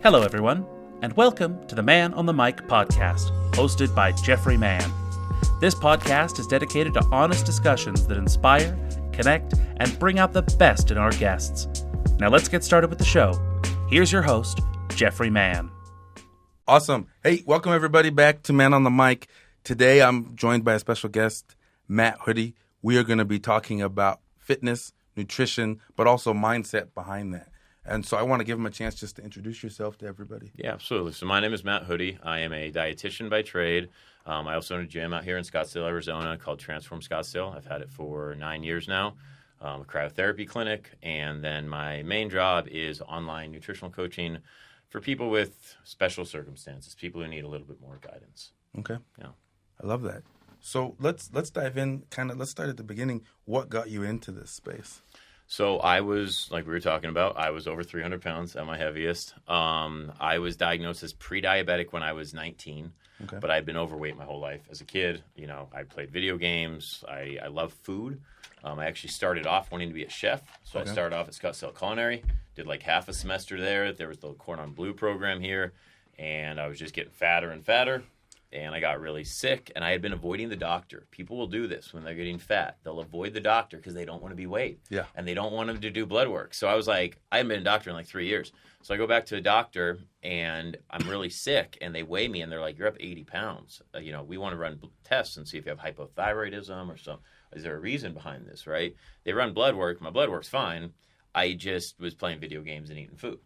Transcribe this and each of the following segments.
Hello, everyone, and welcome to the Man on the Mic podcast, hosted by Jeffrey Mann. This podcast is dedicated to honest discussions that inspire, connect, and bring out the best in our guests. Now let's get started with the show. Here's your host, Jeffrey Mann. Awesome. Hey, welcome everybody back to Man on the Mic. Today I'm joined by a special guest, Matt Hoodie. We are going to be talking about fitness, nutrition, but also mindset behind that. And so I want to give him a chance just to introduce yourself to everybody. Yeah, absolutely. So my name is Matt Hoodie. I am a dietitian by trade. I also own a gym out here in Scottsdale, Arizona called Transform Scottsdale. I've had it for 9 years now, a cryotherapy clinic. And then my main job is online nutritional coaching for people with special circumstances, people who need a little bit more guidance. Okay. Yeah. I love that. So let's dive in, let's start at the beginning. What got you into this space? So I was, like we were talking about, I was over 300 pounds at my heaviest. I was diagnosed as pre-diabetic when I was 19, but I'd been overweight my whole life. As a kid, you know, I played video games. I love food. I actually started off wanting to be a chef. So I started off at Scottsdale Culinary, did like half a semester there. There was the Cordon Bleu program here, and I was just getting fatter and fatter. And I got really sick, and I had been avoiding the doctor. People will do this when they're getting fat. They'll avoid the doctor because they don't want to be weighed. Yeah. And they don't want them to do blood work. So I was like, I hadn't been a doctor in like 3 years. So I go back to a doctor, and I'm really sick, and they weigh me, and they're like, you're up 80 pounds. We want to run tests and see if you have hypothyroidism or something. Is there a reason behind this, right? They run blood work. My blood work's fine. I just was playing video games and eating food.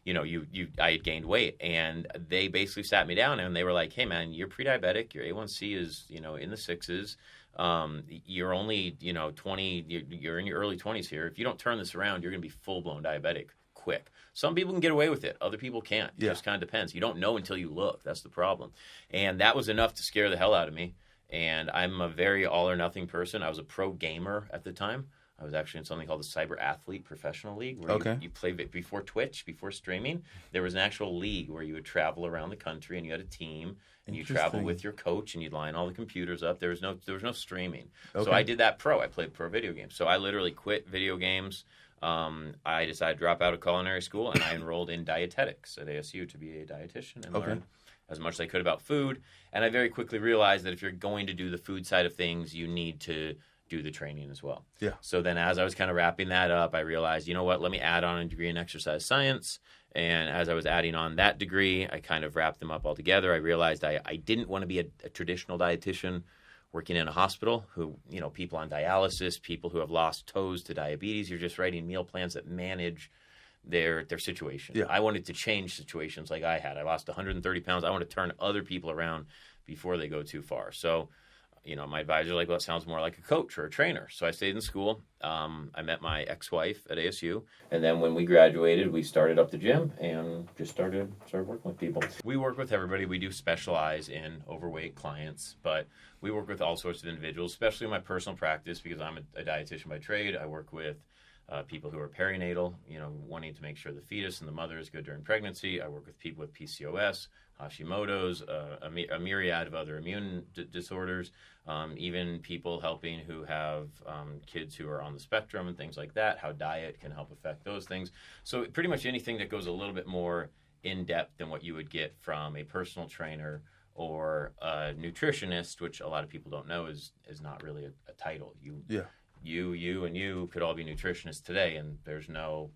I had gained weight, and they basically sat me down and they were like, hey man, you're pre-diabetic, your A1C is, in the sixes. You're only, 20, you're in your early 20s here. If you don't turn this around, you're going to be full-blown diabetic quick. Some people can get away with it. Other people can't. It just kind of depends. You don't know until you look. That's the problem. And that was enough to scare the hell out of me. And I'm a very all or nothing person. I was a pro gamer at the time. I was actually in something called the Cyber Athlete Professional League, where you play before Twitch, before streaming. There was an actual league where you would travel around the country, and you had a team, and you travel with your coach, and you'd line all the computers up. There was no streaming. So I did that pro. I played pro video games. So I literally quit video games. I decided to drop out of culinary school, and I enrolled in dietetics at ASU to be a dietitian and learn as much as I could about food. And I very quickly realized that if you're going to do the food side of things, you need to do the training as well. Yeah. So then as I was kind of wrapping that up, I realized, you know what, let me add on a degree in exercise science. And as I was adding on that degree, I kind of wrapped them up all together. I realized I didn't want to be a traditional dietitian working in a hospital who, people on dialysis, people who have lost toes to diabetes. You're just writing meal plans that manage their situation. Yeah. I wanted to change situations like I had. I lost 130 pounds. I want to turn other people around before they go too far. So my advisor was like, well, it sounds more like a coach or a trainer. So I stayed in school. I met my ex-wife at ASU. And then when we graduated, we started up the gym and just started working with people. We work with everybody. We do specialize in overweight clients, but we work with all sorts of individuals, especially in my personal practice because I'm a dietitian by trade. I work with people who are perinatal, wanting to make sure the fetus and the mother is good during pregnancy. I work with people with PCOS, Hashimoto's, a myriad of other immune disorders, even people helping who have kids who are on the spectrum and things like that, how diet can help affect those things. So pretty much anything that goes a little bit more in-depth than what you would get from a personal trainer or a nutritionist, which a lot of people don't know is not really a title. You and you could all be nutritionists today, and there's no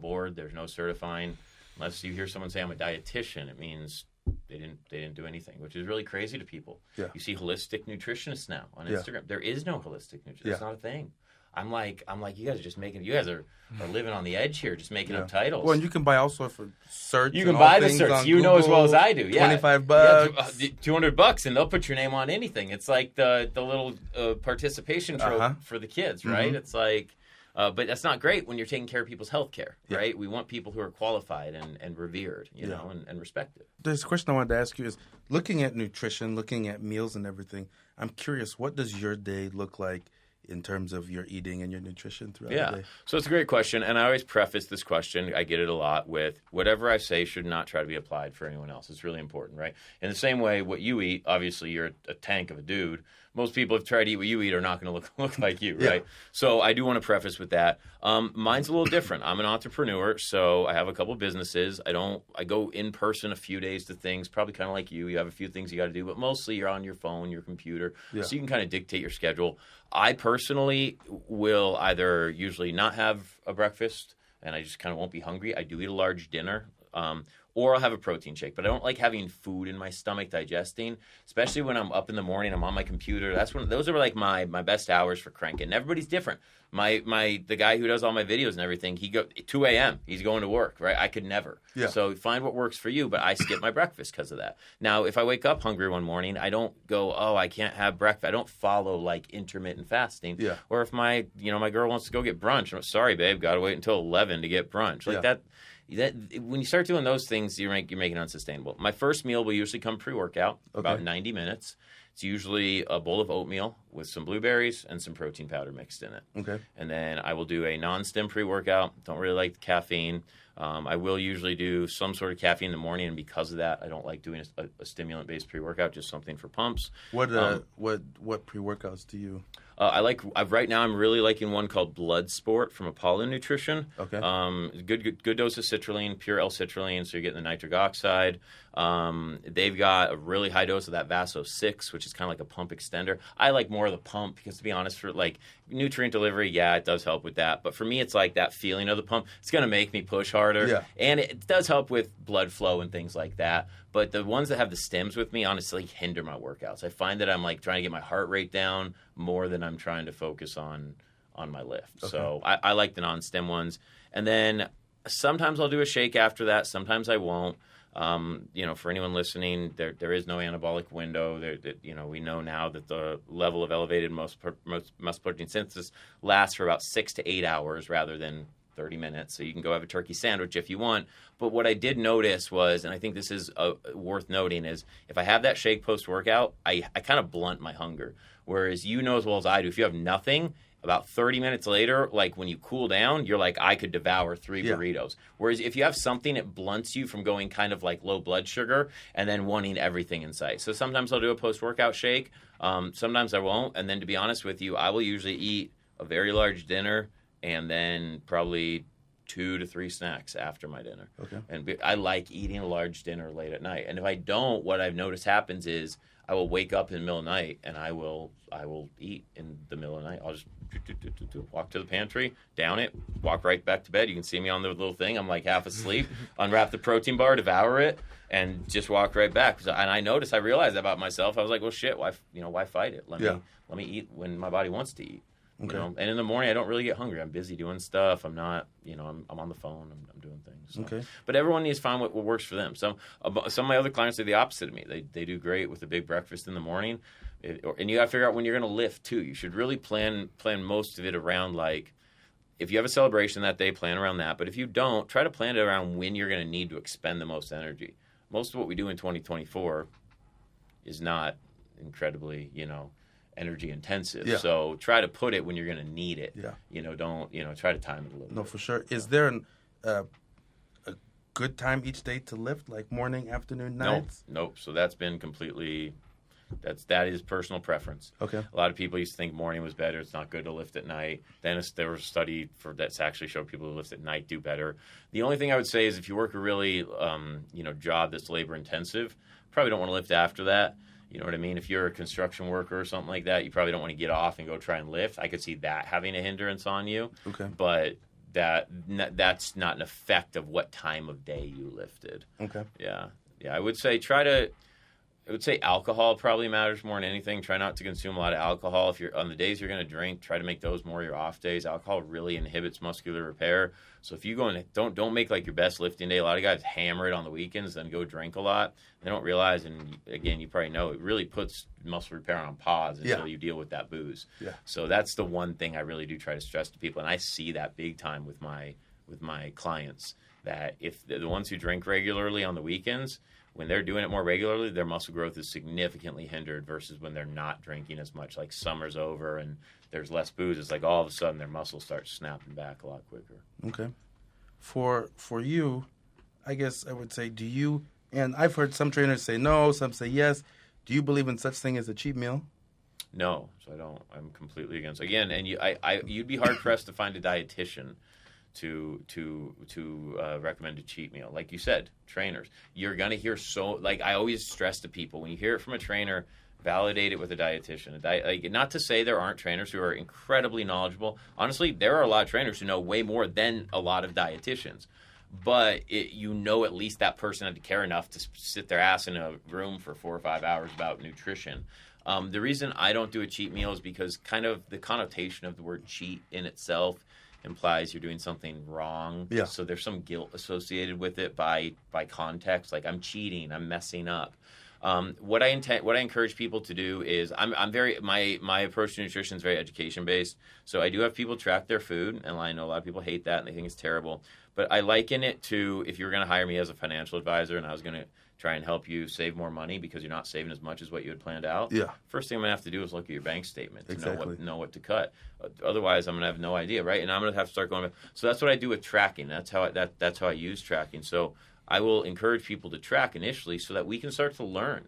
board, there's no certifying. Unless you hear someone say I'm a dietitian, it means they didn't do anything, which is really crazy to people. Yeah. You see holistic nutritionists now on Instagram. There is no holistic nutritionist. It's not a thing. I'm like, you guys are just making. You guys are living on the edge here, just making up titles. Well, and you can buy also for search. You can buy the search. You know as well as I do. Yeah, $25. Yeah, $200, and they'll put your name on anything. It's like the little participation trope for the kids, right? Mm-hmm. It's like. But that's not great when you're taking care of people's health care, right? We want people who are qualified and revered, and respected. There's a question I wanted to ask you is, looking at nutrition, looking at meals and everything, I'm curious, what does your day look like in terms of your eating and your nutrition throughout the day? So it's a great question, and I always preface this question, I get it a lot, with whatever I say should not try to be applied for anyone else. It's really important, right? In the same way, what you eat, obviously you're a tank of a dude. Most people have tried to eat what you eat are not going to look like you, right? So I do want to preface with that. Mine's a little different. I'm an entrepreneur, so I have a couple businesses. I go in person a few days to things, probably kind of like you. You have a few things you got to do, but mostly you're on your phone, your computer, so you can kind of dictate your schedule. I personally will either usually not have a breakfast, and I just kind of won't be hungry. I do eat a large dinner. Or I'll have a protein shake, but I don't like having food in my stomach digesting, especially when I'm up in the morning, I'm on my computer. Those are like my best hours for cranking. Everybody's different. The guy who does all my videos and everything, he go 2 a.m. He's going to work, right? I could never. Yeah. So find what works for you, but I skip my breakfast because of that. Now, if I wake up hungry one morning, I don't go, oh, I can't have breakfast. I don't follow like intermittent fasting. Yeah. Or if my girl wants to go get brunch, I'm sorry, babe, got to wait until 11 to get brunch. Like that when you start doing those things, you're making it unsustainable. My first meal will usually come pre-workout, about 90 minutes. It's usually a bowl of oatmeal with some blueberries and some protein powder mixed in it. Okay. And then I will do a non-stim pre-workout. Don't really like the caffeine. I will usually do some sort of caffeine in the morning, and because of that, I don't like doing a stimulant-based pre-workout, just something for pumps. What pre-workouts do you? Right now I'm really liking one called Blood Sport from Apollo Nutrition. Okay. Good dose of citrulline, pure L-citrulline, so you're getting the nitric oxide. They've got a really high dose of that Vaso 6, which is kind of like a pump extender. I like more of the pump because, to be honest, for like nutrient delivery, yeah, it does help with that. But for me, it's like that feeling of the pump. It's going to make me push harder. Yeah. And it does help with blood flow and things like that. But the ones that have the stems with me, honestly, hinder my workouts. I find that I'm like trying to get my heart rate down more than I'm trying to focus on my lift. Okay. So I like the non-stem ones. And then sometimes I'll do a shake after that. Sometimes I won't. For anyone listening, there is no anabolic window. We know now that the level of elevated muscle protein synthesis lasts for about 6 to 8 hours rather than 30 minutes. So you can go have a turkey sandwich if you want. But what I did notice was, and I think this is worth noting, is if I have that shake post-workout, I kind of blunt my hunger. Whereas you know as well as I do, if you have nothing, about 30 minutes later, like when you cool down, you're like, I could devour 3 burritos. Whereas if you have something, it blunts you from going kind of like low blood sugar and then wanting everything in sight. So sometimes I'll do a post-workout shake. Sometimes I won't. And then to be honest with you, I will usually eat a very large dinner and then probably 2 to 3 snacks after my dinner. Okay. And I like eating a large dinner late at night. And if I don't, what I've noticed happens is I will wake up in the middle of the night and I will eat in the middle of the night. I'll just walk to the pantry, down it, walk right back to bed. You can see me on the little thing. I'm like half asleep, unwrap the protein bar, devour it, and just walk right back. And I realized that about myself. I was like, well, shit, why fight it? Let me eat when my body wants to eat. Okay. And in the morning, I don't really get hungry. I'm busy doing stuff. I'm not, I'm on the phone. I'm doing things. So. Okay. But everyone needs to find what works for them. Some of my other clients are the opposite of me. They do great with a big breakfast in the morning. And you got to figure out when you're going to lift, too. You should really plan most of it around, like, if you have a celebration that day, plan around that. But if you don't, try to plan it around when you're going to need to expend the most energy. Most of what we do in 2024 is not incredibly, energy intensive. Yeah. So try to put it when you're going to need it. Yeah. Don't, try to time it a little bit. No, for sure. Is there a good time each day to lift, like morning, afternoon, nights? Nope. So that's been completely, that is personal preference. Okay. A lot of people used to think morning was better. It's not good to lift at night. Then there was a study that's actually showed people who lift at night do better. The only thing I would say is if you work a really, job that's labor intensive, probably don't want to lift after that. You know what I mean? If you're a construction worker or something like that, you probably don't want to get off and go try and lift. I could see that having a hindrance on you. Okay. But that's not an effect of what time of day you lifted. Okay. Yeah. I would say alcohol probably matters more than anything. Try not to consume a lot of alcohol. If you're on the days you're going to drink, try to make those more your off days. Alcohol really inhibits muscular repair. So if you go and don't make like your best lifting day. A lot of guys hammer it on the weekends, then go drink a lot. They don't realize, and again, you probably know, it really puts muscle repair on pause until you deal with that booze. Yeah. So that's the one thing I really do try to stress to people, and I see that big time with my clients. That if the ones who drink regularly on the weekends, when they're doing it more regularly, their muscle growth is significantly hindered versus when they're not drinking as much. Like summer's over and there's less booze. It's like all of a sudden their muscles start snapping back a lot quicker. Okay. For you, I guess I would say, do you, and I've heard some trainers say no, some say yes. Do you believe in such thing as a cheat meal? No, so I don't. I'm completely against. Again, and you'd be hard pressed to find a dietitian to recommend a cheat meal. Like you said, trainers. You're gonna hear I always stress to people when you hear it from a trainer, validate it with a dietitian. Not to say there aren't trainers who are incredibly knowledgeable. Honestly, there are a lot of trainers who know way more than a lot of dietitians. But at least that person had to care enough to sit their ass in a room for 4 or 5 hours about nutrition. The reason I don't do a cheat meal is because kind of the connotation of the word cheat in itself implies you're doing something wrong. Yeah. So there's some guilt associated with it by context. Like I'm cheating, I'm messing up. What I encourage people to do is my approach to nutrition is very education based. So I do have people track their food, and I know a lot of people hate that and they think it's terrible. But I liken it to if you were going to hire me as a financial advisor and I was going to try and help you save more money because you're not saving as much as what you had planned out. Yeah. First thing I'm going to have to do is look at your bank statement to Exactly. know what to cut. Otherwise, I'm going to have no idea, right? And I'm going to have to start going. So that's what I do with tracking. That's how I use tracking. So I will encourage people to track initially so that we can start to learn,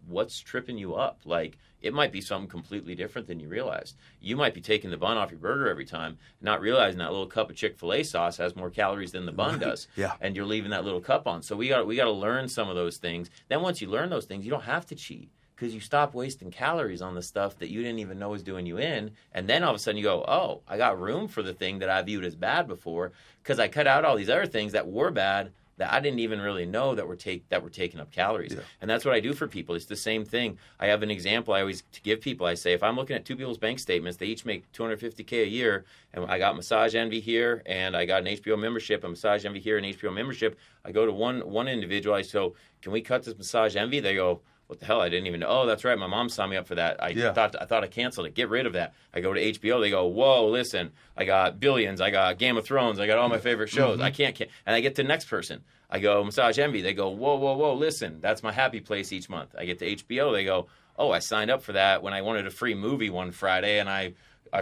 what's tripping you up? Like, it might be something completely different than you realize. You might be taking the bun off your burger every time, not realizing that little cup of Chick-fil-A sauce has more calories than the bun does. Yeah. And you're leaving that little cup on. So we got to learn some of those things. Then once you learn those things, you don't have to cheat because you stop wasting calories on the stuff that you didn't even know was doing you in. And then all of a sudden you go, oh, I got room for the thing that I viewed as bad before because I cut out all these other things that were bad that I didn't even really know that were taking up calories. Yeah. And that's what I do for people. It's the same thing. I have an example I always give people. I say, if I'm looking at two people's bank statements, they each make $250K a year, and I got Massage Envy here, and I got an HBO membership, a Massage Envy here, an HBO membership. I go to one individual, I say, can we cut this Massage Envy? They go, what the hell? I didn't even know. Oh, that's right. My mom signed me up for that. I thought I canceled it. Get rid of that. I go to HBO. They go, whoa, listen, I got Billions. I got Game of Thrones. I got all my favorite shows. I can't. And I get to the next person. I go, Massage Envy. They go, whoa, listen, that's my happy place each month. I get to HBO. They go, oh, I signed up for that when I wanted a free movie one Friday, and I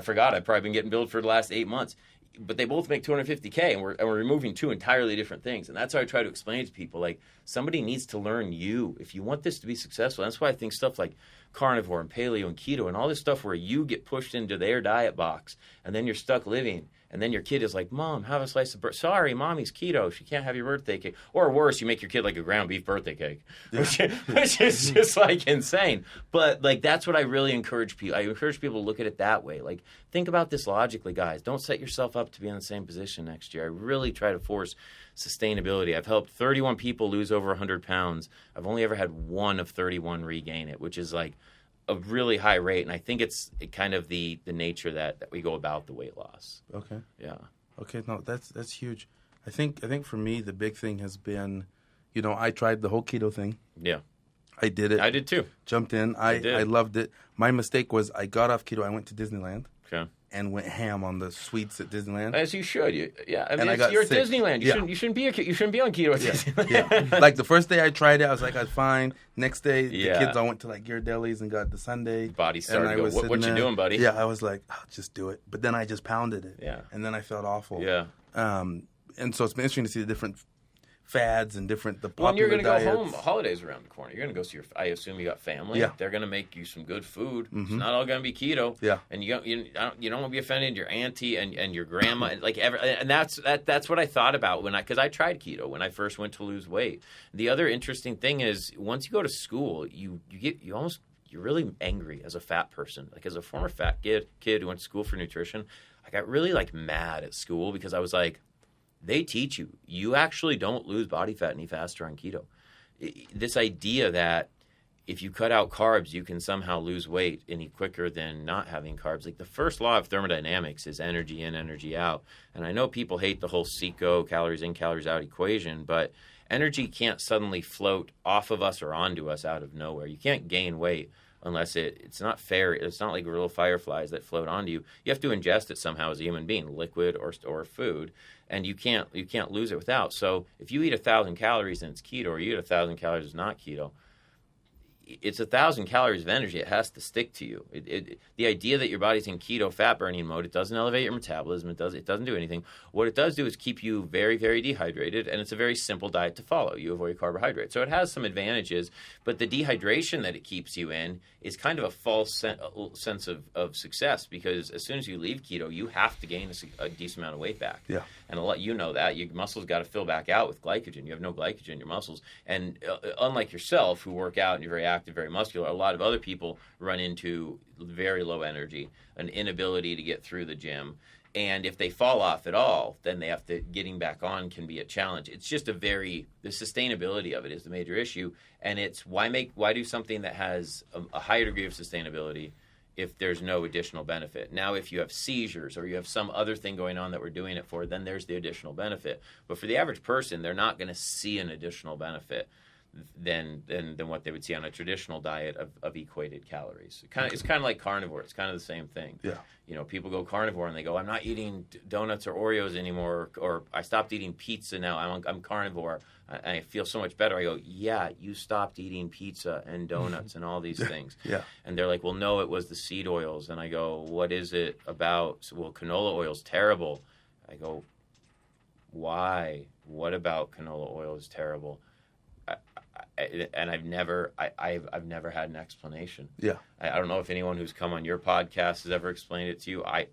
forgot. I've probably been getting billed for the last 8 months. But they both make $250K, and we're removing two entirely different things. And that's how I try to explain it to people. Like, somebody needs to learn you. If you want this to be successful, that's why I think stuff like carnivore and paleo and keto and all this stuff where you get pushed into their diet box, and then you're stuck living. And then your kid is like, Mom, have a slice of sorry, Mommy's keto. She can't have your birthday cake. Or worse, you make your kid like a ground beef birthday cake, which is just like insane. But like that's what I really encourage people. I encourage people to look at it that way. Like think about this logically, guys. Don't set yourself up to be in the same position next year. I really try to force sustainability. I've helped 31 people lose over 100 pounds. I've only ever had one of 31 regain it, which is like a really high rate, and I think it's kind of the nature that we go about the weight loss. Okay. Yeah. Okay. No, that's huge. I think for me the big thing has been, I tried the whole keto thing. Yeah. I did it. I did too. Jumped in. I loved it. My mistake was I got off keto. I went to Disneyland. Okay. And went ham on the sweets at Disneyland. As you should. I mean, and you're sick. at Disneyland. You shouldn't be on keto at Disneyland. Yeah. Like the first day I tried it, I was like, I was fine. Next day, the kids all went to like Ghirardelli's and got the sundae. Body started to go, what you doing, buddy? Yeah, I was like, I'll just do it. But then I just pounded it. Yeah. And then I felt awful. Yeah. And so it's been interesting to see the different fads and the popular Well, you're going to diets. go home. Holidays around the corner. You're going to go see I assume you got family. Yeah. They're going to make you some good food. Mm-hmm. It's not all going to be keto. Yeah. And you don't want to be offended. Your auntie and your grandma, and that's what I thought about because I tried keto when I first went to lose weight. The other interesting thing is once you go to school, you're really angry as a fat person. Like as a former fat kid who went to school for nutrition, I got really like mad at school because I was like, they teach you actually don't lose body fat any faster on keto. This idea that if you cut out carbs, you can somehow lose weight any quicker than not having carbs. Like the first law of thermodynamics is energy in, energy out. And I know people hate the whole CECO, calories in, calories out equation, but energy can't suddenly float off of us or onto us out of nowhere. You can't gain weight unless it's not fair. It's not like little fireflies that float onto you. You have to ingest it somehow as a human being, liquid or food, and you can't lose it without. So if you eat 1,000 calories and it's keto, or you eat 1,000 calories and it's not keto, it's 1,000 calories of energy. It has to stick to you. The idea that your body's in keto fat burning mode, it doesn't elevate your metabolism. It doesn't do anything. What it does do is keep you very, very dehydrated, and it's a very simple diet to follow. You avoid carbohydrates. So it has some advantages, but the dehydration that it keeps you in is kind of a false sense of success, because as soon as you leave keto, you have to gain a decent amount of weight back. Yeah. And that your muscles got to fill back out with glycogen. You have no glycogen in your muscles. And unlike yourself, who work out and you're very active, very muscular, a lot of other people run into very low energy, an inability to get through the gym. And if they fall off at all, then getting back on can be a challenge. It's just the sustainability of it is the major issue. And it's why do something that has a higher degree of sustainability if there's no additional benefit? Now, if you have seizures or you have some other thing going on that we're doing it for, then there's the additional benefit. But for the average person, they're not going to see an additional benefit than what they would see on a traditional diet of equated calories. It's kind of like carnivore. It's kind of the same thing. Yeah. People go carnivore and they go, I'm not eating donuts or Oreos anymore, or I stopped eating pizza now. I'm carnivore and I feel so much better. I go, yeah, you stopped eating pizza and donuts and all these things. Yeah. And they're like, well, no, it was the seed oils. And I go, what is it about? So, well, canola oil's terrible. I go, why? What about canola oil is terrible? And I've never had an explanation. Yeah. I don't know if anyone who's come on your podcast has ever explained it to you. I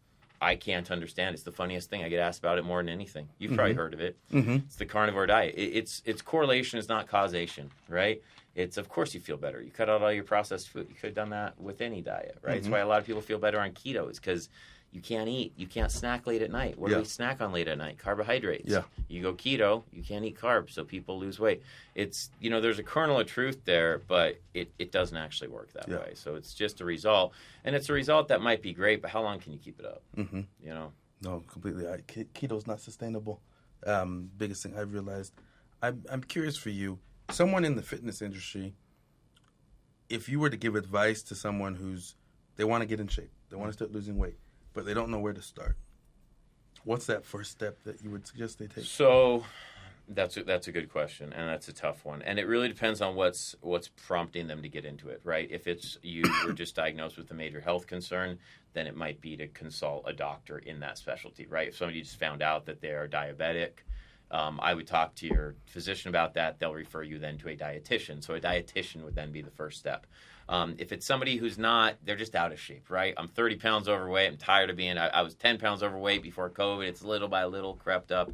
can't understand. It's the funniest thing. I get asked about it more than anything. You've probably heard of it. Mm-hmm. It's the carnivore diet. It's correlation is not causation, right? It's, of course you feel better. You cut out all your processed food. You could have done that with any diet, right? That's why a lot of people feel better on keto, is because you can't eat. You can't snack late at night. What do we snack on late at night? Carbohydrates. Yeah. You go keto, you can't eat carbs, so people lose weight. It's, there's a kernel of truth there, but it doesn't actually work that way. So it's just a result. And it's a result that might be great, but how long can you keep it up? Mm-hmm. No, completely. Keto's not sustainable. Biggest thing I've realized. I'm curious for you, someone in the fitness industry, if you were to give advice to someone they want to get in shape, they want to start losing weight, but they don't know where to start, what's that first step that you would suggest they take? So that's a good question, and that's a tough one. And it really depends on what's prompting them to get into it, right? If it's you were just diagnosed with a major health concern, then it might be to consult a doctor in that specialty, right? If somebody just found out that they're diabetic, I would talk to your physician about that. They'll refer you then to a dietitian. So a dietitian would then be the first step. If it's somebody who's not, they're just out of shape, right? I'm 30 pounds overweight. I'm tired of I was 10 pounds overweight before COVID. It's little by little crept up.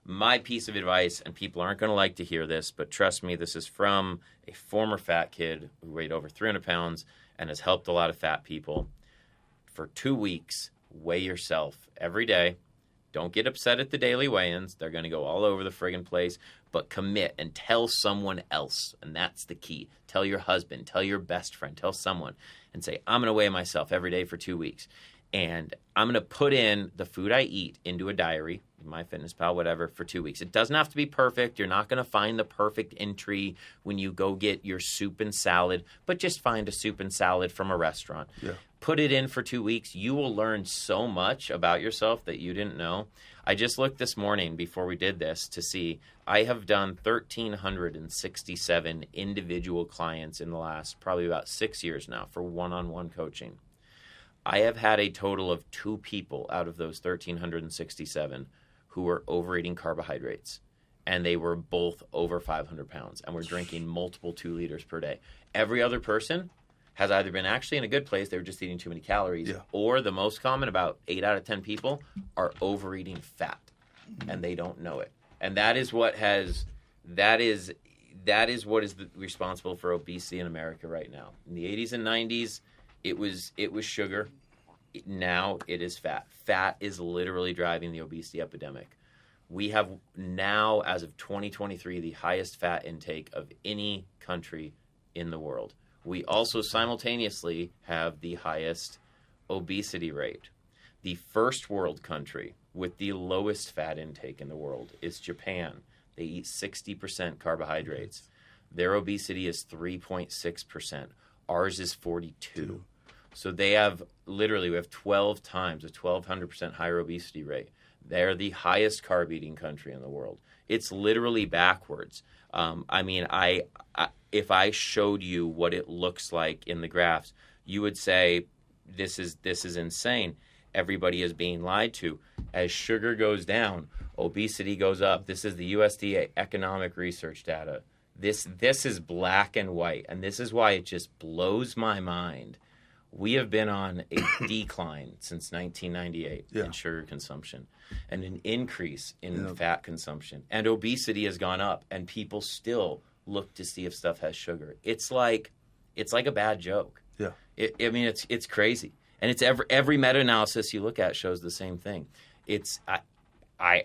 My piece of advice, and people aren't going to like to hear this, but trust me, this is from a former fat kid who weighed over 300 pounds and has helped a lot of fat people. For 2 weeks, weigh yourself every day. Don't get upset at the daily weigh-ins. They're going to go all over the friggin' place. But commit and tell someone else. And that's the key. Tell your husband. Tell your best friend. Tell someone. And say, I'm going to weigh myself every day for 2 weeks. And I'm going to put in the food I eat into a diary, MyFitnessPal, whatever, for 2 weeks. It doesn't have to be perfect. You're not going to find the perfect entry when you go get your soup and salad. But just find a soup and salad from a restaurant. Yeah. Put it in for 2 weeks. You will learn so much about yourself that you didn't know. I just looked this morning before we did this to see I have done 1,367 individual clients in the last probably about 6 years now for one-on-one coaching. I have had a total of 2 people out of those 1,367 who were overeating carbohydrates. And they were both over 500 pounds and were drinking multiple 2 liters per day. Every other person has either been actually in a good place, they were just eating too many calories, or the most common, about 8 out of 10 people, are overeating fat, and they don't know it. And that is what is responsible for obesity in America right now. In the 80s and 90s, it was sugar. Now it is fat. Fat is literally driving the obesity epidemic. We have now, as of 2023, the highest fat intake of any country in the world. We also simultaneously have the highest obesity rate. The first world country with the lowest fat intake in the world is Japan. They eat 60% carbohydrates. Their obesity is 3.6%. Ours is 42%. So we have 12 times a 1,200% higher obesity rate. They're the highest carb eating country in the world. It's literally backwards. I mean, if I showed you what it looks like in the graphs, you would say, this is insane. Everybody is being lied to. As sugar goes down, obesity goes up. This is the USDA economic research data. This is black and white, and this is why it just blows my mind. We have been on a decline since 1998 in sugar consumption, and an increase in fat consumption. And obesity has gone up, and people still look to see if stuff has sugar. It's like a bad joke. Yeah. I mean, it's crazy. And it's every meta-analysis you look at shows the same thing. I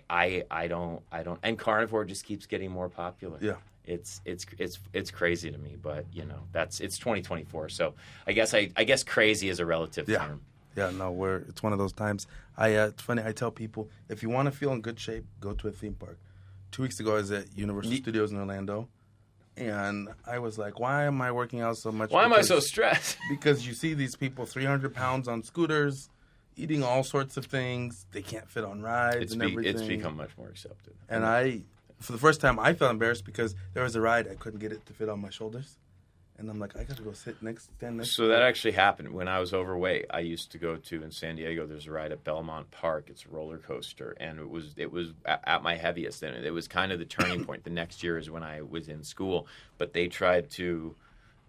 don't, and carnivore just keeps getting more popular. Yeah. It's crazy to me, but it's 2024. So I guess crazy is a relative term. Yeah, no, it's one of those times. It's funny. I tell people, if you want to feel in good shape, go to a theme park. 2 weeks ago, I was at Universal Studios in Orlando, and I was like, why am I working out so much? Why am I so stressed? Because you see these people 300 pounds on scooters, eating all sorts of things. They can't fit on rides and everything. It's become much more accepted. And for the first time, I felt embarrassed because there was a ride. I couldn't get it to fit on my shoulders. And I'm like, I got to go stand next So that actually happened. When I was overweight, I used to go to, in San Diego, there's a ride at Belmont Park. It's a roller coaster. And it was at my heaviest. And it was kind of the turning point. The next year is when I was in school. But they tried to,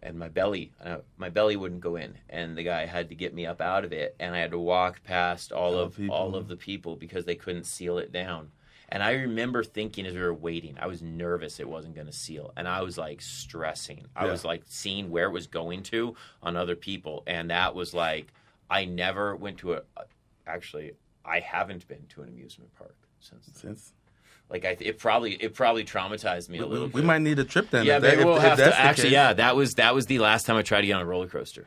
and my belly wouldn't go in. And the guy had to get me up out of it. And I had to walk past all of the people because they couldn't seal it down. And I remember thinking as we were waiting, I was nervous it wasn't going to seal. And I was like stressing. I was like seeing where it was going to on other people. And that was like, I never went to actually, I haven't been to an amusement park since. Like it probably traumatized me a little bit. We might need a trip then. Yeah, maybe we'll have to. Actually, yeah, that was the last time I tried to get on a roller coaster.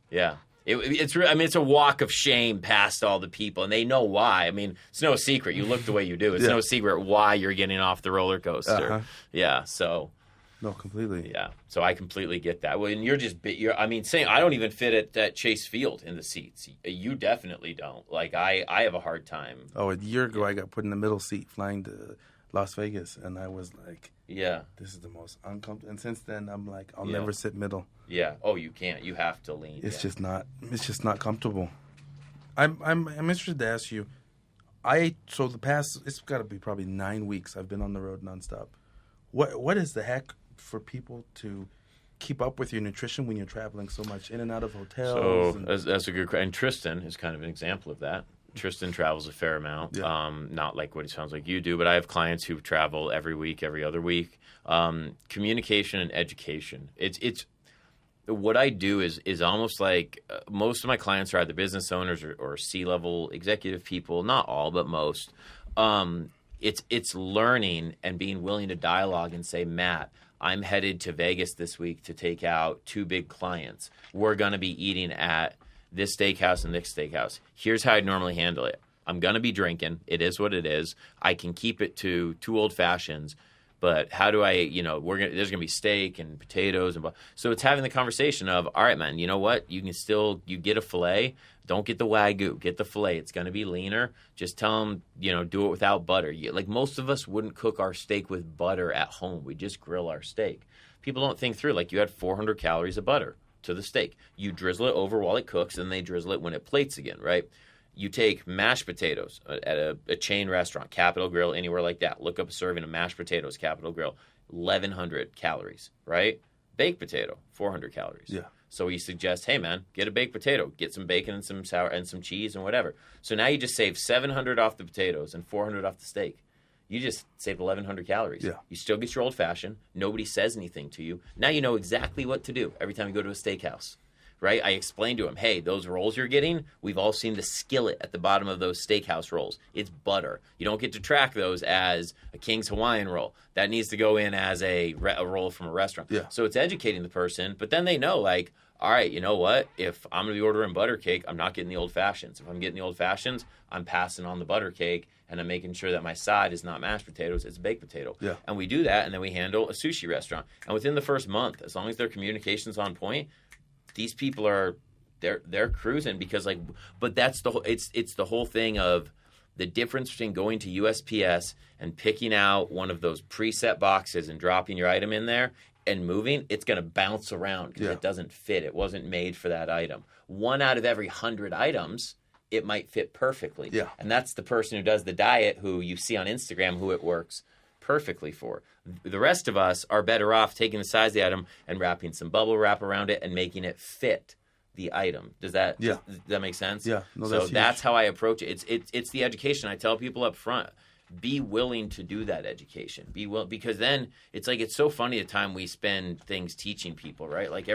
Yeah. It's a walk of shame past all the people, and they know why. I mean, it's no secret. You look the way you do. It's no secret why you're getting off the roller coaster. Uh-huh. Yeah, so. No, completely. Yeah, so I completely get that. Well, and saying I don't even fit at Chase Field in the seats. You definitely don't. Like, I have a hard time. Oh, a year ago, I got put in the middle seat flying to Las Vegas, and I was like, this is the most uncomfortable. And since then, I'm like, I'll never sit middle. Yeah. Oh, you can't. You have to lean. It's just not comfortable. I'm interested to ask you. It's got to be probably 9 weeks I've been on the road nonstop. What is the heck for people to keep up with your nutrition when you're traveling so much in and out of hotels? So that's a good question. And Tristan is kind of an example of that. Tristan travels a fair amount, not like what it sounds like you do, but I have clients who travel every week, every other week. Communication and education. It's what I do is almost like most of my clients are either business owners or C-level executive people, not all, but most. It's learning and being willing to dialogue and say, Matt, I'm headed to Vegas this week to take out 2 big clients. We're going to be eating at this steakhouse and this steakhouse. Here's how I'd normally handle it. I'm going to be drinking. It is what it is. I can keep it to 2 old fashions, but how do I, there's going to be steak and potatoes. So it's having the conversation of, all right, man, you know what? You get a filet. Don't get the Wagyu. Get the filet. It's going to be leaner. Just tell them, do it without butter. Like most of us wouldn't cook our steak with butter at home. We just grill our steak. People don't think through, like you had 400 calories of butter to the steak. You drizzle it over while it cooks, and they drizzle it when it plates again, right? You take mashed potatoes at a chain restaurant, Capital Grill, anywhere like that. Look up a serving of mashed potatoes, Capital Grill, 1,100 calories, right? Baked potato, 400 calories. Yeah. So he suggests, hey, man, get a baked potato. Get some bacon and some sour and some cheese and whatever. So now you just save 700 off the potatoes and 400 off the steak. You just saved 1,100 calories. Yeah. You still get your old-fashioned. Nobody says anything to you. Now you know exactly what to do every time you go to a steakhouse, right? I explained to him, hey, those rolls you're getting, we've all seen the skillet at the bottom of those steakhouse rolls. It's butter. You don't get to track those as a King's Hawaiian roll. That needs to go in as a roll from a restaurant. Yeah. So it's educating the person, but then they know, like, all right, you know what? If I'm going to be ordering butter cake, I'm not getting the old fashions. If I'm getting the old fashions, I'm passing on the butter cake, and I'm making sure that my side is not mashed potatoes, it's baked potato. Yeah. And we do that, and then we handle a sushi restaurant. And within the first month, as long as their communication's on point, these people are they're cruising because but that's it's the whole thing of The difference between going to USPS and picking out one of those preset boxes and dropping your item in there and moving, it's going to bounce around because it doesn't fit. It wasn't made for that item. 1 out of every 100 items, it might fit perfectly. Yeah. And that's the person who does the diet who you see on Instagram who it works perfectly for. The rest of us are better off taking the size of the item and wrapping some bubble wrap around it and making it fit the item. Does that make sense? Yeah. No, so huge. that's how I approach it. It's the education. I tell people up front, be willing to do that education. Because then it's like, it's so funny the time we spend things teaching people, right? Like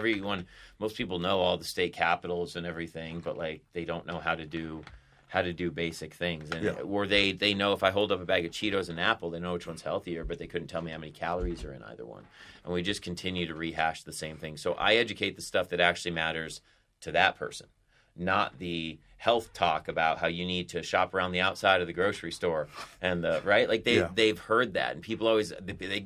most people know all the state capitals and everything, but like they don't know how to do basic things. And or they know if I hold up a bag of Cheetos and an apple, they know which one's healthier, but they couldn't tell me how many calories are in either one. And we just continue to rehash the same thing. So I educate the stuff that actually matters to that person, not the health talk about how you need to shop around the outside of the grocery store and right? Like they've heard that, and people always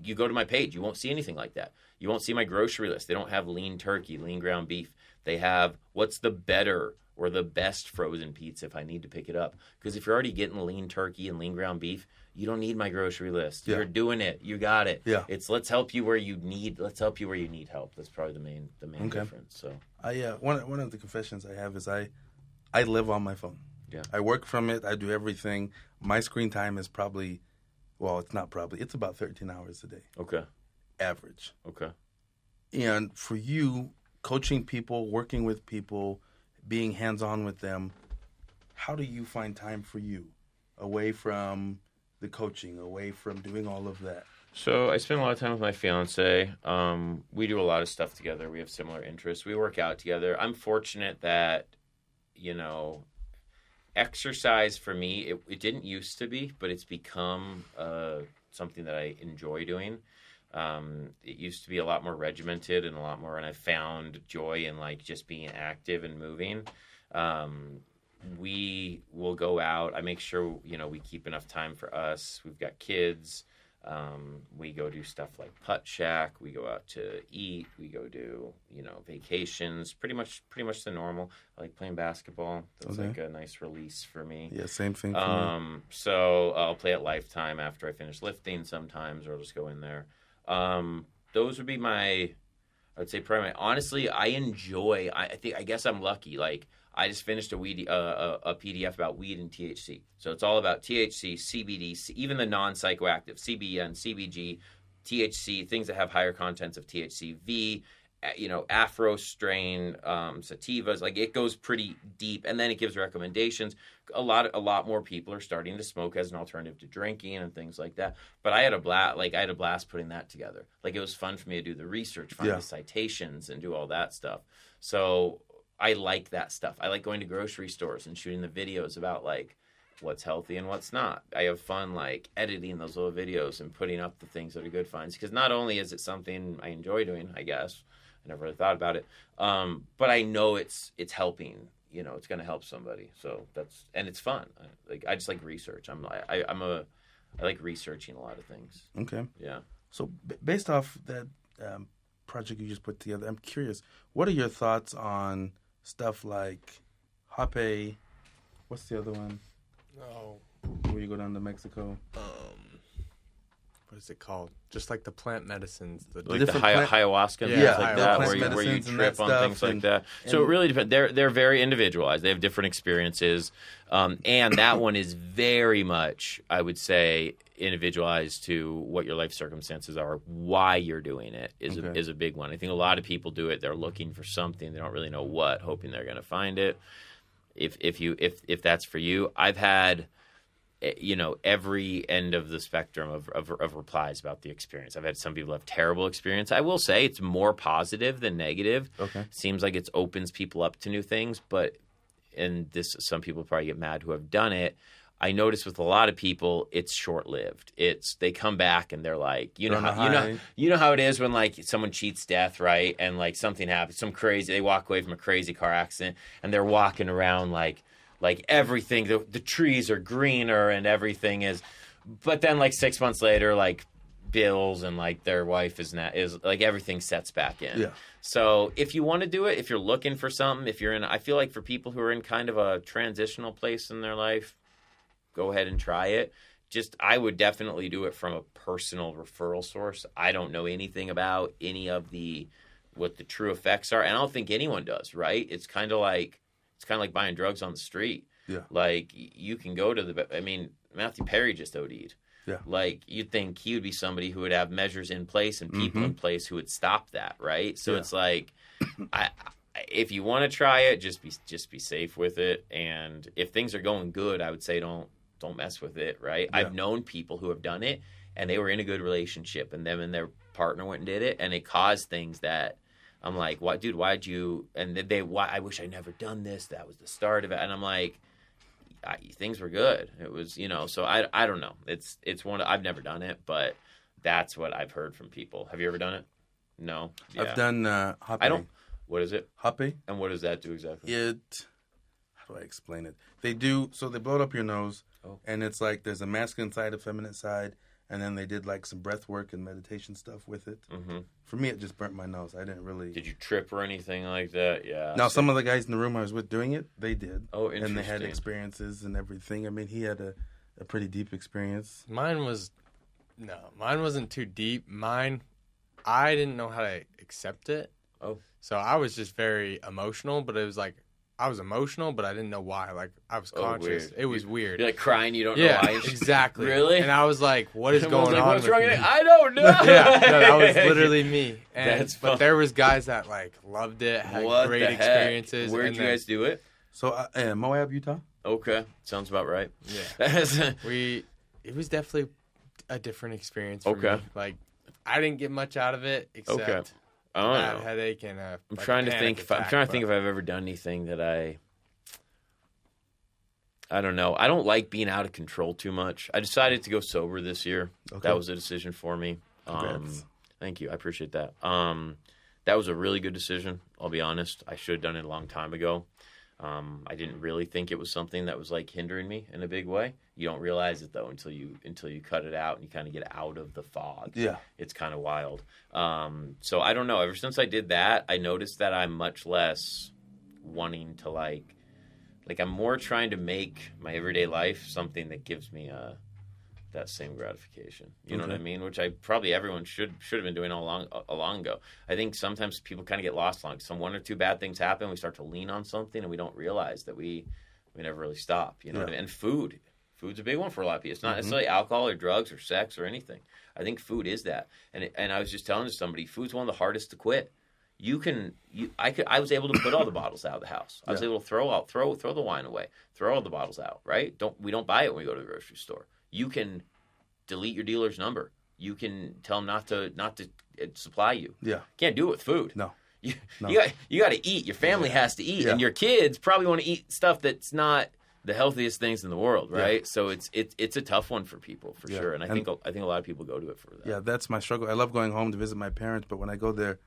you go to my page, you won't see anything like that. You won't see my grocery list. They don't have lean turkey, lean ground beef. They have what's the better or the best frozen pizza if I need to pick it up. Because if you're already getting lean turkey and lean ground beef, you don't need my grocery list. You're doing it. You got it. Yeah. It's let's help you where you need help. That's probably the main difference. So one of the confessions I have is I live on my phone. Yeah. I work from it. I do everything. My screen time is it's about 13 hours a day. Okay. Average. Okay. And for you, coaching people, working with people, being hands-on with them, how do you find time for you away from the coaching, away from doing all of that? So I spend a lot of time with my fiance. We do a lot of stuff together. We have similar interests. We work out together. I'm fortunate that, exercise for me, it didn't used to be, but it's become something that I enjoy doing. It used to be a lot more regimented and and I found joy in like just being active and moving. We will go out. I make sure, we keep enough time for us. We've got kids. We go do stuff like Putt Shack. We go out to eat. We go do, vacations. Pretty much the normal. I like playing basketball. That's like a nice release for me. Yeah, same thing for me. So I'll play at Lifetime after I finish lifting sometimes, or I'll just go in there. Those would be I'd say primary. Honestly, I guess I'm lucky. Like I just finished a PDF about weed and THC. So it's all about THC, CBD, even the non-psychoactive, CBN, CBG, THC, things that have higher contents of THC, Afro strain, sativas. Like it goes pretty deep, and then it gives recommendations. A lot more people are starting to smoke as an alternative to drinking and things like that. But I had a blast putting that together. Like it was fun for me to do the research, find the citations, and do all that stuff. So I like that stuff. I like going to grocery stores and shooting the videos about like what's healthy and what's not. I have fun like editing those little videos and putting up the things that are good finds, because not only is it something I enjoy doing, I guess. I never really thought about it. But I know it's helping, it's going to help somebody. So and it's fun. I just like research. I like researching a lot of things. Okay. Yeah. So based off that project you just put together, I'm curious, what are your thoughts on stuff like Hoppe? What's the other one? Oh. Where you go down to Mexico? What is it called? Just like the plant medicines. Like the ayahuasca and things like that, where you trip on things like that. So it really depends. They're very individualized. They have different experiences. And that one is very much, I would say, individualized to what your life circumstances are. Why you're doing it is a big one. I think a lot of people do it. They're looking for something. They don't really know what, hoping they're going to find it. If that's for you, I've had every end of the spectrum of replies about the experience. I've had some people have terrible experience. I will say it's more positive than negative. Okay. Seems like it opens people up to new things, some people probably get mad who have done it. I notice with a lot of people, it's short-lived. They come back and they're like, you know how it is when like someone cheats death, right? And like something happens, they walk away from a crazy car accident and they're walking around like everything, the trees are greener and everything is, but then like 6 months later, like bills and like their wife is like everything sets back in. Yeah. So if you want to do it, if you're looking for something, I feel like for people who are in kind of a transitional place in their life, go ahead and try it. Just, I would definitely do it from a personal referral source. I don't know anything about any of what the true effects are, and I don't think anyone does, right? It's kind of like buying drugs on the street. Yeah. Like, you can go to Matthew Perry just OD'd. Yeah. Like, you'd think he would be somebody who would have measures in place and people in place who would stop that, right? So it's like, if you want to try it, just be safe with it. And if things are going good, I would say don't mess with it, right? Yeah. I've known people who have done it, and they were in a good relationship, and them and their partner went and did it, and it caused things that I'm like, "What, dude? Why'd you?" And I wish I never done this. That was the start of it, and I'm like, things were good. It was, So I don't know. It's I've never done it, but that's what I've heard from people. Have you ever done it? No. Yeah. I've done hopping. I don't. What is it? Hopping. And what does that do exactly? How do I explain it? They blow it up your nose, and it's like there's a masculine side, a feminine side, and then they did like some breath work and meditation stuff with it. Mm-hmm. For me, it just burnt my nose. I didn't really. Did you trip or anything like that? Yeah. Now, some of the guys in the room I was with doing it, they did. Oh, interesting. And they had experiences and everything. I mean, he had a pretty deep experience. Mine wasn't too deep. I didn't know how to accept it. Oh. So I was just very emotional, but it was like, I was emotional, but I didn't know why. Like, I was conscious. Weird. It was weird. You're like crying, you don't know why. Exactly. Really? And I was like, what is going on What's with wrong me? with me? I don't know. Yeah, no, that was literally me. But there was guys that like loved it, had great experiences. Where'd you guys do it? So, Moab, Utah. Okay. Sounds about right. Yeah. It was definitely a different experience for me. Like, I didn't get much out of it except bad headache and I'm trying to think if I've ever done anything that I don't know. I don't like being out of control too much. I decided to go sober this year. Okay. That was a decision for me. Thank you. I appreciate that. That was a really good decision. I'll be honest. I should have done it a long time ago. I didn't really think it was something that was like hindering me in a big way. You don't realize it though until you cut it out and you kind of get out of the fog. Yeah, it's kind of wild. So I don't know. Ever since I did that, I noticed that I'm much less wanting to like I'm more trying to make my everyday life something that gives me that same gratification. You know what I mean? Which everyone should have been doing all along ago. I think sometimes people kind of get lost along. Some one or two bad things happen, we start to lean on something, and we don't realize that we never really stop. You know what I mean? And food's a big one for a lot of people. It's not necessarily alcohol or drugs or sex or anything. I think food is that. And I was just telling somebody, food's one of the hardest to quit. I was able to put all the bottles out of the house. I was able to throw the wine away, throw all the bottles out. Right? We don't buy it when we go to the grocery store. You can delete your dealer's number. You can tell them not to supply you. Yeah, can't do it with food. No. You got to eat. Your family has to eat, and your kids probably want to eat stuff that's not the healthiest things in the world, right? Yeah. So it's a tough one for people for sure, and I think a lot of people go to it for that. Yeah, that's my struggle. I love going home to visit my parents, but when I go there,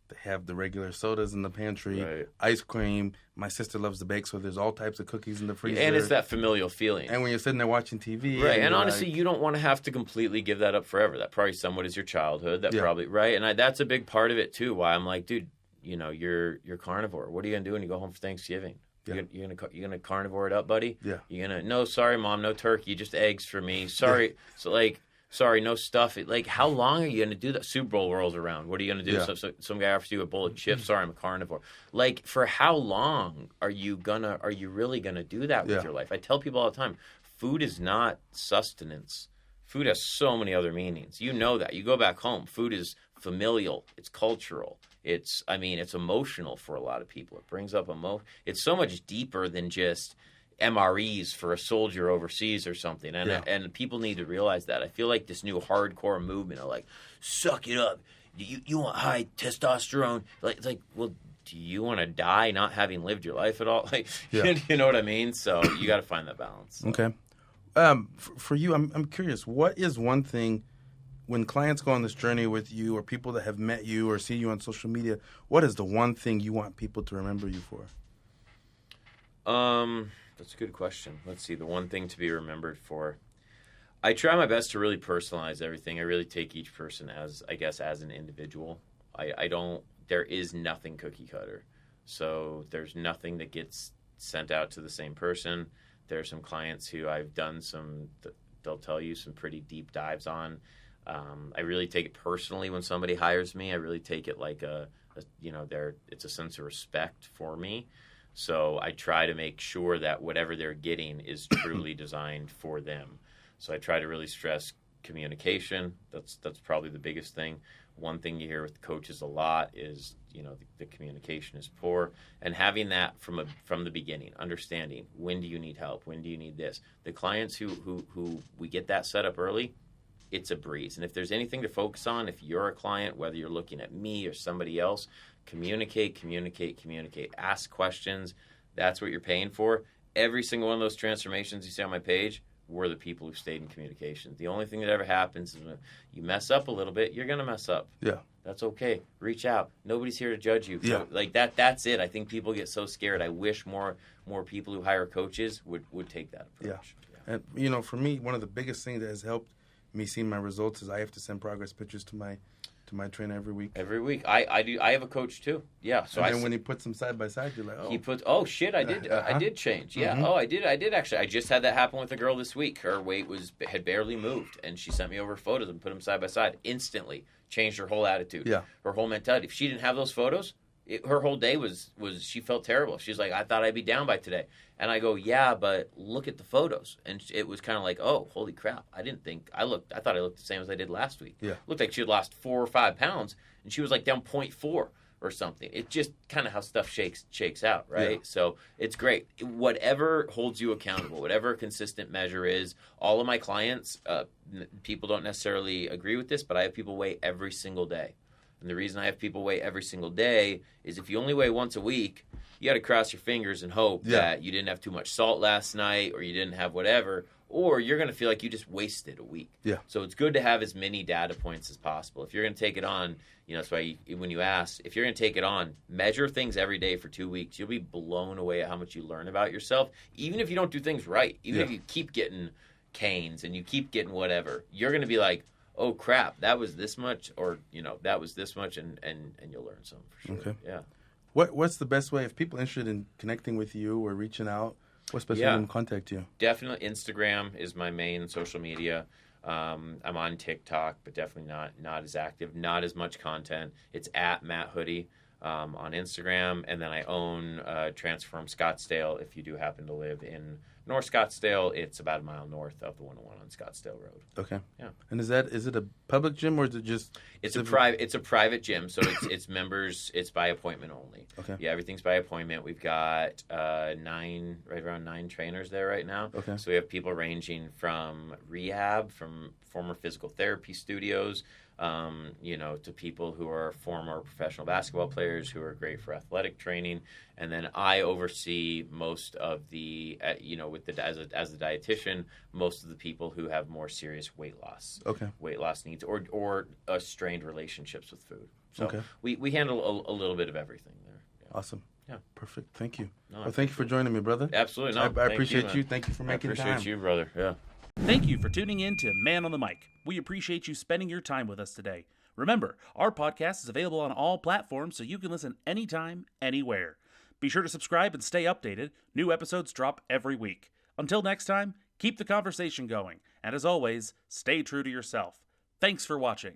they have the regular sodas in the pantry, ice cream. My sister loves to bake, so there's all types of cookies in the freezer. And it's that familial feeling. And when you're sitting there watching TV. Right, and honestly, you don't want to have to completely give that up forever. That probably somewhat is your childhood. That probably, right? And that's a big part of it, too, why I'm like, dude, you're carnivore. What are you going to do when you go home for Thanksgiving? Yeah. You're gonna carnivore it up, buddy? Yeah. You're gonna, no, sorry, Mom, no turkey, just eggs for me. Sorry. Yeah. So, sorry, no stuff. How long are you going to do that? Super Bowl rolls around. What are you going to do? Yeah. So some guy offers you a bowl of chips. Sorry, I'm a carnivore. For how long are you really going to do that with your life? I tell people all the time, food is not sustenance. Food has so many other meanings. You know that. You go back home, food is familial. It's cultural. It's emotional for a lot of people. It brings up emotion. It's so much deeper than just MREs for a soldier overseas or something, and people need to realize that. I feel like this new hardcore movement of suck it up. You want high testosterone? Well, do you want to die not having lived your life at all? You know what I mean? So you got to find that balance. So. Okay. For you, I'm curious. What is one thing when clients go on this journey with you, or people that have met you or see you on social media? What is the one thing you want people to remember you for? That's a good question. Let's see. The one thing to be remembered for. I try my best to really personalize everything. I really take each person as an individual. There is nothing cookie cutter. So there's nothing that gets sent out to the same person. There are some clients who I've done they'll tell you some pretty deep dives on. I really take it personally when somebody hires me. I really take it like it's a sense of respect for me. So I try to make sure that whatever they're getting is truly designed for them. So I try to really stress communication. That's probably the biggest thing. One thing you hear with coaches a lot is, the communication is poor, and having that from the beginning, understanding when do you need help, when do you need this. The clients who we get that set up early, it's a breeze. And if there's anything to focus on, if you're a client, whether you're looking at me or somebody else, communicate. Ask questions. That's what you're paying for. Every single one of those transformations you see on my page were the people who stayed in communication. The only thing that ever happens is when you mess up a little bit, you're going to mess up. Yeah. That's okay. Reach out. Nobody's here to judge you. Yeah. Like that's it. I think people get so scared. I wish more people who hire coaches would take that approach. Yeah. And, for me, one of the biggest things that has helped me see my results is I have to send progress pictures to my trainer every week. Every week, I do. I have a coach too. Yeah. So and then when he puts them side by side, you're like, oh. He puts. Oh shit! I did change. Yeah. Mm-hmm. Oh, I did actually. I just had that happen with a girl this week. Her weight had barely moved, and she sent me over photos and put them side by side. Instantly changed her whole attitude. Yeah. Her whole mentality. If she didn't have those photos, her whole day was she felt terrible. She's like, I thought I'd be down by today. And I go, yeah, but look at the photos. And it was kind of like, oh, holy crap. I thought I looked the same as I did last week. Yeah. Looked like she had lost 4 or 5 pounds, and she was like down 0.4 or something. It's just kind of how stuff shakes out, right? Yeah. So it's great. Whatever holds you accountable, whatever a consistent measure is, all of my clients, people don't necessarily agree with this, but I have people weigh every single day. And the reason I have people weigh every single day is if you only weigh once a week, you got to cross your fingers and hope that you didn't have too much salt last night or you didn't have whatever, or you're going to feel like you just wasted a week. Yeah. So it's good to have as many data points as possible. If you're going to take it on, that's why when you ask, if you're going to take it on, measure things every day for 2 weeks. You'll be blown away at how much you learn about yourself, even if you don't do things right. Even if you keep getting canes and you keep getting whatever, you're going to be like, oh crap, that was this much, or that was this much, and you'll learn something for sure. Okay. Yeah. What's the best way if people are interested in connecting with you or reaching out? What's the best way to contact you? Definitely Instagram is my main social media. I'm on TikTok, but definitely not as active, not as much content. It's at Matt Hoodie on Instagram, and then I own Transform Scottsdale. If you do happen to live in North Scottsdale, it's about a mile north of the 101 on Scottsdale Road. Okay. Yeah. And is it a public gym or is it just? It's a private gym, so it's members. It's by appointment only. Okay. Yeah, everything's by appointment. We've got right around 9 trainers there right now. Okay. So we have people ranging from rehab, from former physical therapy studios, to people who are former professional basketball players who are great for athletic training. And then I oversee most of the, as a dietitian, most of the people who have more serious weight loss needs or strained relationships with food. So we handle a little bit of everything there. Yeah. Awesome. Yeah. Perfect. Thank you. No, thank you for joining me, brother. Absolutely. No, I appreciate you. Thank you for making time. I appreciate you, brother. Yeah. Thank you for tuning in to Man on the Mic. We appreciate you spending your time with us today. Remember, our podcast is available on all platforms so you can listen anytime, anywhere. Be sure to subscribe and stay updated. New episodes drop every week. Until next time, keep the conversation going. And as always, stay true to yourself. Thanks for watching.